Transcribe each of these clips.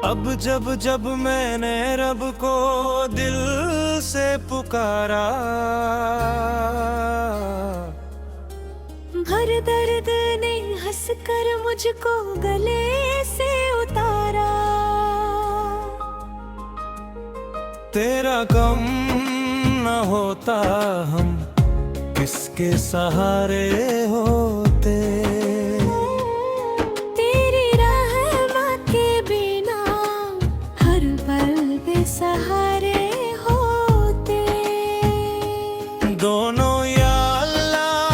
अब जब जब मैंने रब को दिल से पुकारा, भर दर्द ने हंसकर मुझको गले से उतारा। तेरा गम न होता हम किसके सहारे होते। तेरी रहमत के बिना हर पल बेसहारे होते। दोनों या अल्लाह,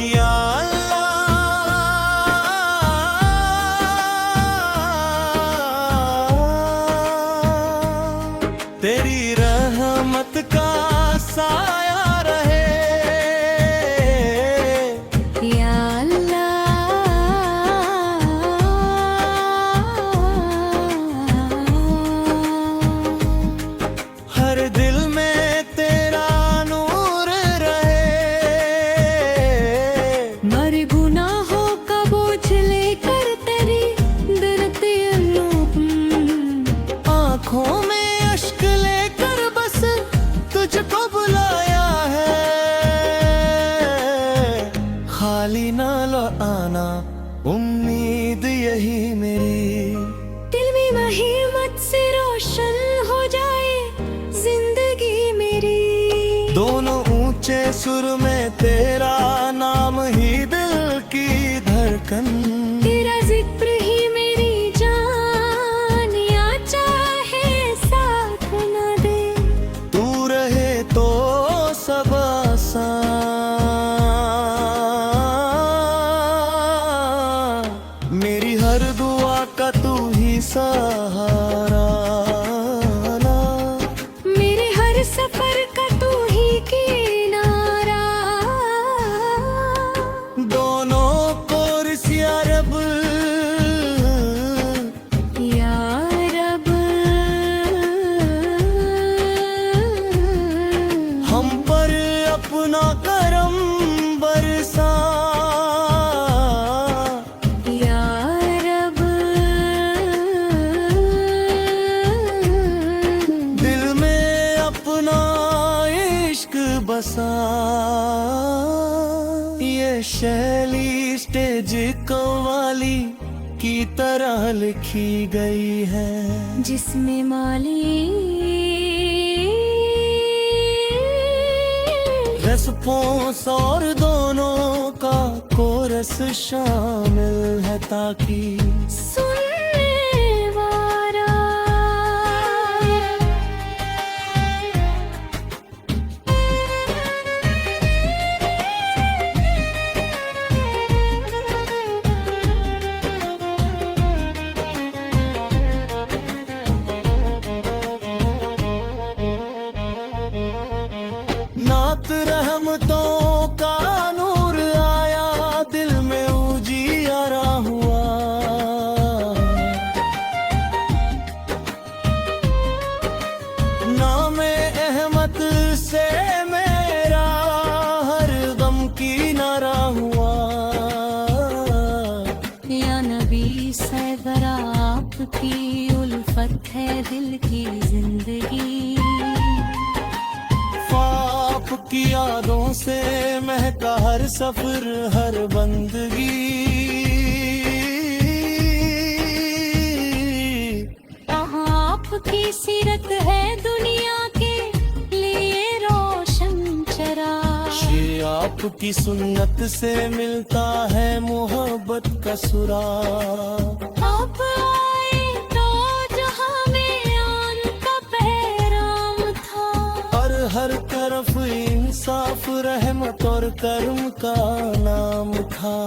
या तेरी रहमत का साया रहे, या अल्लाह। हर दिल में तेरा नूर रहे। मर गुनाहों का बोझ लेकर तेरी डरती आँखों में अश्क लेकर बस तुझको बुलाया है। खाली ना आना उम्मीद यही मेरी। दिल में महिमत से रोशन हो जाए जिंदगी मेरी। दोनों ऊंचे सुर में तेरा नाम ही दिल की धड़कन। तेरा जिक्र ही मेरी जान, या चाहे साथ न दे। तू रहे तो सब आसान। मेरी हर दुआ का तू ही सहारा। मेरे हर सफर का तू ही किनारा। दोनों को रिसिया रब, या रब। हम पर अपना करम बरसा। या रब। दिल में अपना इश्क बसा। ये शैली स्टेज कव्वाली की तरह लिखी गई है, जिसमें माली रेस्पॉन्स और दोनों का कोरस शामिल है, ताकि सुनने वाला नात रहमतों का नूर आया, दिल में उजियारा हुआ। नामे अहमद से मेरा हर गम किनारा हुआ। या नबी सैदर आपकी उल्फत है दिल की जिंदगी। की यादों से महका हर सफर हर बंदगी। आपकी सीरत है दुनिया के लिए रोशन चराग। ये आपकी सुन्नत से मिलता है मोहब्बत का सुराग। आप आए तो जहां में आन का पैगाम था, और हर तरफ इंसाफ रहमत और कर्म का नाम था।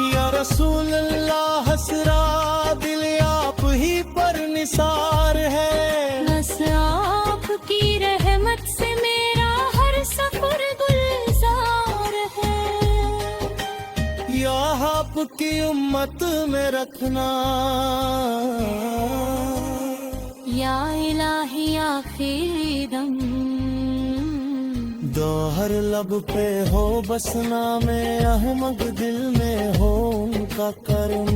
या रसूल अल्लाह हसरा दिल आप ही पर निसार है। बस आपकी रहमत से मेरा हर सफर गुलजार है। या आपकी उम्मत में रखना। या इलाही आखिरी दम दो गौहर लब पे हो बस नामे अहमद, दिल में हो उनका करम।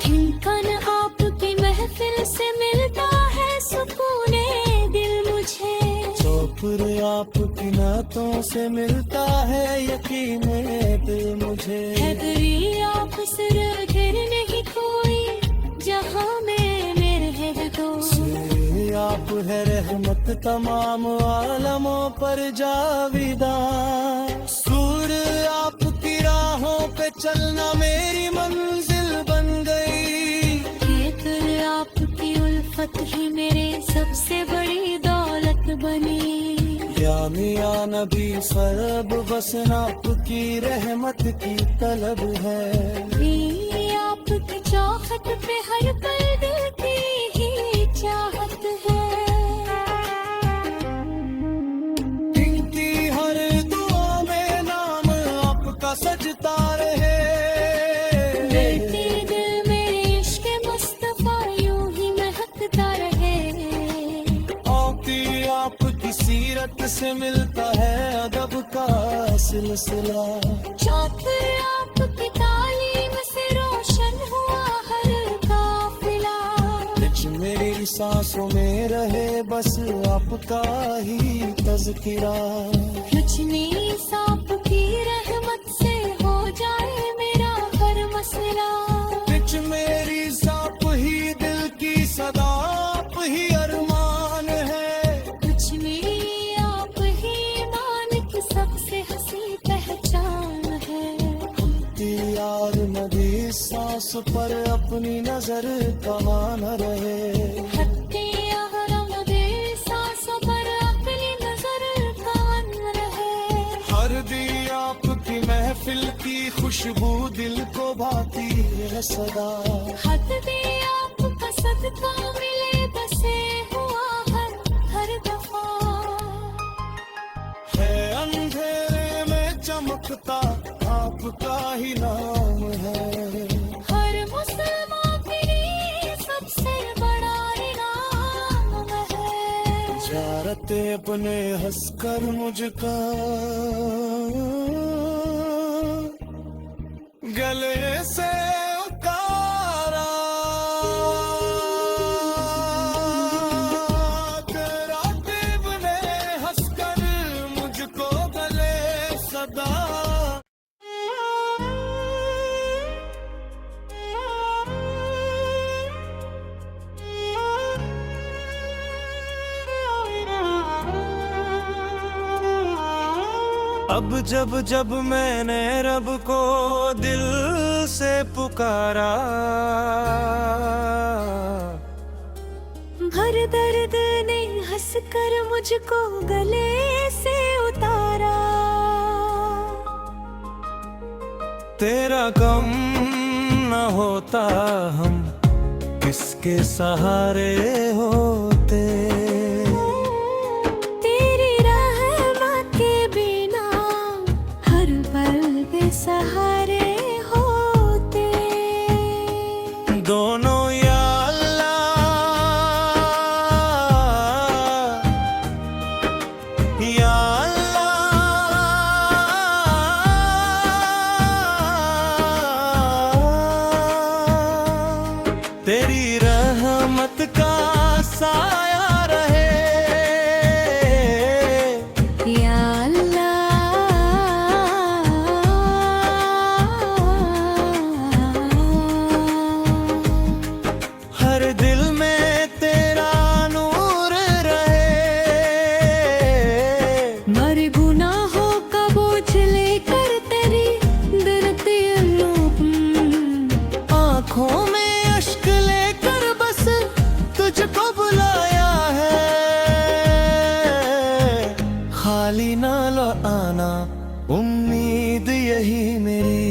ठिमकन आपकी महफिल से मिलता है सुकूने दिल मुझे। चौपुर आपकी नातों से मिलता है यकीने दिल मुझे। हैदरी आप सिर गिर नहीं कोई जहाँ में मेरे है तो। आप है रहमत तमाम आलमों पर जाविदा। सूर आपकी राहों पे चलना मेरी मंजिल बन गई। खेतर आपकी उल्फत ही मेरे सबसे बड़ी दौलत बनी। या मियां नबी सब बस आपकी रहमत की तलब है। आपकी चाहत पे हर पल दिल की ही चाहत है। इनकी हर दुआ में नाम आपका सजता रहे। बेटी दिल मेरे इश्क मुस्तफा यूं ही महकता रहे। आती आपकी सीरत से मिलता है अदब का सिलसिला। चौथर आपकी तालीम से रोशन हुआ हर काफिला। बिच मेरी सांसों में रहे बस आपका ही तज़किरा। रुचनी सांप की रहमत से हो जाए मेरा हर मसला। बिच मेरी सांप ही दिल की सदा, आप ही अरमान है। कुछ मेरी आप ही मान की सबसे हंसी पहचान है। यार नबी सांस पर अपनी नजर कहाँ न रहे। हत्ते अहरम दे सांसों पर अपनी नजर कान रहे। हर दी आपकी महफिल की खुशबू दिल को भाती है सदा। हद दे आपका सदका मिले बसे हुआ हर दफा। है अंधेरे में चमकता आपका ही नाम है। हर मुसलमान के लिए सबसे बड़ा इनाम है। जारते अपने हंसकर मुझका गले से उतारा। तेरा देव ने हंसकर मुझको गले सदा। अब जब जब मैंने रब को दिल से पुकारा। भर दर्द ने हंसकर मुझको गले से उतारा। तेरा गम न होता हम किसके सहारे होते। तेरी रहमत के बिना हर पल बेसहारे होते। दोनों या अल्लाह या अल्लाह। तेरी रहमत का साया रहे। या अल्लाह। हर दिल में तेरा नूर रहे। मर गुनाहों का बोझ लेकर तेरी डरती लूं। आँखों में अश्क लेकर बस तुझको बुलाया है। खाली ना आना उम्मीद यही मेरी।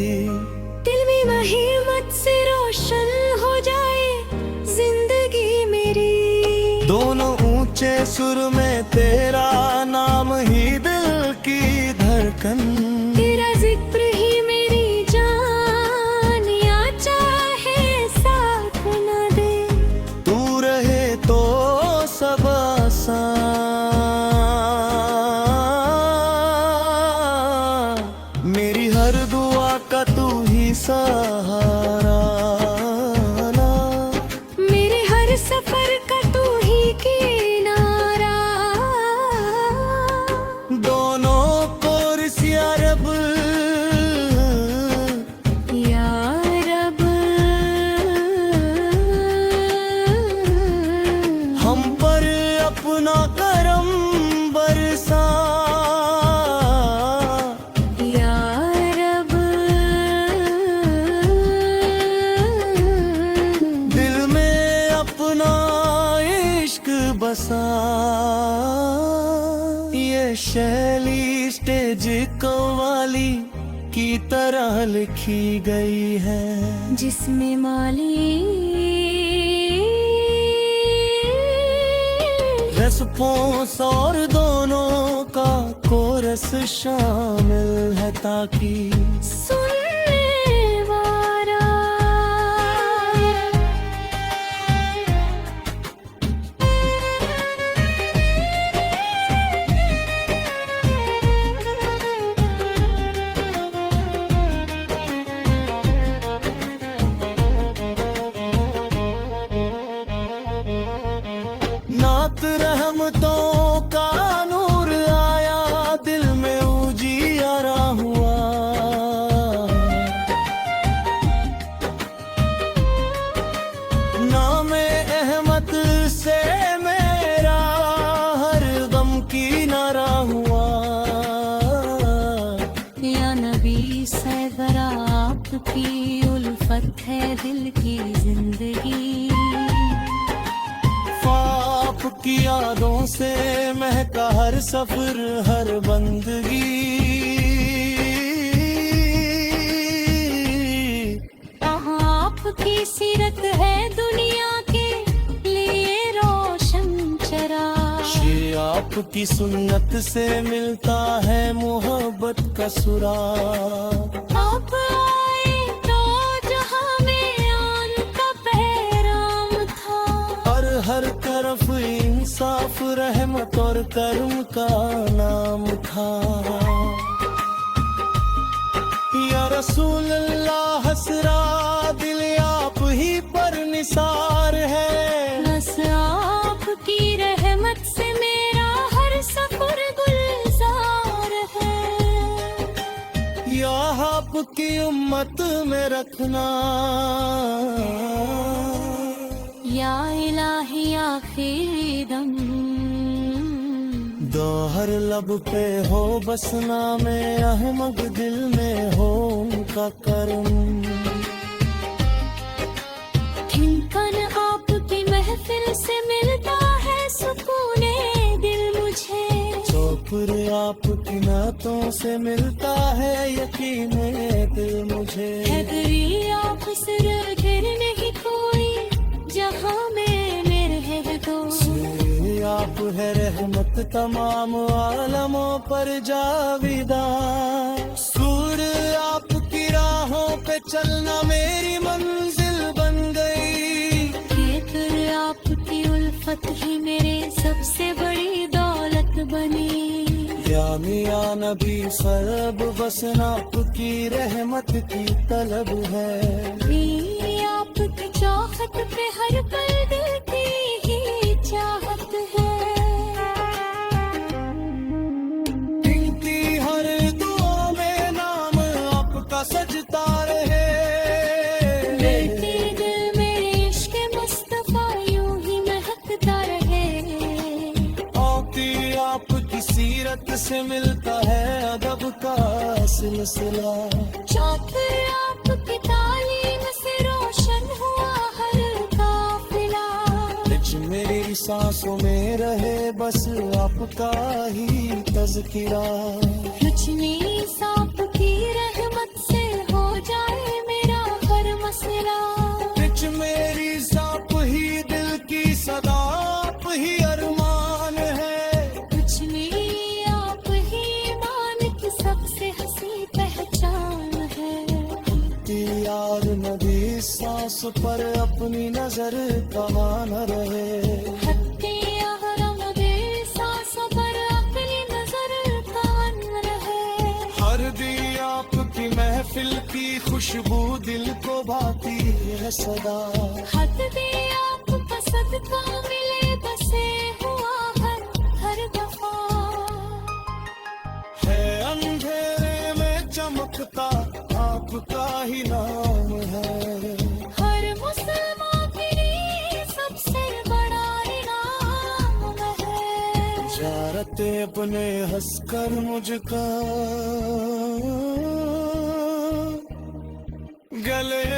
दिल में महिमत से रोशन हो जाए जिंदगी मेरी। दोनों ऊंचे सुर में तेरा नाम ही दिल की धड़कन। तेरा जिक्र ही मेरी जान या चाहे साथ न दे। तू रहे तो सब आसान। हर दुआ का तू ही सहारा ना, मेरे हर सफर का तू ही किनारा। दोनों को रिसिया रब या रब, हम पर अपना करम बरसा। या रब, दिल में अपना इश्क बसा। ये शैली स्टेज कव्वाली की तरह लिखी गई है, जिसमें माली रेस्पॉन्स और दोनों का कोरस शामिल है, ताकि सुनने वाला नात रहमतों का नूर आया, दिल में उजियारा हुआ। नामे अहमद से मेरा हर गम किनारा हुआ। या नबी सैगरा आपकी उल्फत है दिल की जिंदगी। आपकी यादों से महका हर सफर हर बंदगी। आपकी सीरत है दुनिया के लिए रोशन चराग। ये आपकी सुन्नत से मिलता है मोहब्बत का सुराग। आप आए तो जहां में आन का पैगाम था, और हर तरफ इंसाफ रहमत और कर्म का नाम था। या रसूल अल्लाह हसरा दिल आप ही पर निसार है। बस आपकी रहमत से मेरा हर सफर गुलजार है। या आपकी उम्मत में रखना। या इलाही आखिरी दम, दो हर लब पे हो बसना में अहमद, दिल में हो उनका करम। ठिनकन आपकी महफिल से मिलता है सुकूने दिल मुझे। चौपुर आपकी नातों से मिलता है यकीने दिल मुझे। हैदरी आप सिर गिर नहीं कोई जहां में मेरे है तो। आप है रहमत तमाम आलमों पर जाविदा। सूर आपकी राहों पे चलना मेरी मंजिल बन गई। फिर आपकी उल्फत ही मेरे सबसे बड़ी दौलत बनी। या मियां नबी सब बस आपकी रहमत की तलब है। आपकी चाहत पे हर पल दिल की ही चाहत है। इनकी हर दुआ में नाम आपका सजता रहे। मेरे दिल में इश्क मुस्तफा यूं ही महकता रहे। आती आपकी सीरत से मिलता है अदब का सिलसिला। चौथे आपकी तालीम से रोशन हुआ हर काफिला। बिच मेरी सांसों में रहे बस आपका ही तज़किरा। रुचनी सांप की रहमत से हो जाए मेरा हर मसला। बिच मेरी सांप ही दिल की सदा, आप ही अरमान है। कुछ नहीं आप ही मान की सबसे हंसी पहचान है। यार नबी सांस पर अपनी नजर कमा न रहे। हत्ते अहरम दे सांसों पर अपनी नजर कान रहे। हर दी आपकी महफिल की खुशबू दिल को भाती है सदा। हद दे आपका सदका मिले बसे हुआ हर दफा। है अंधेरे में चमकता आपका ही नाम है। हर मुसलमान के लिए सबसे बड़ा इनाम है। जारते अपने हंसकर मुझका गले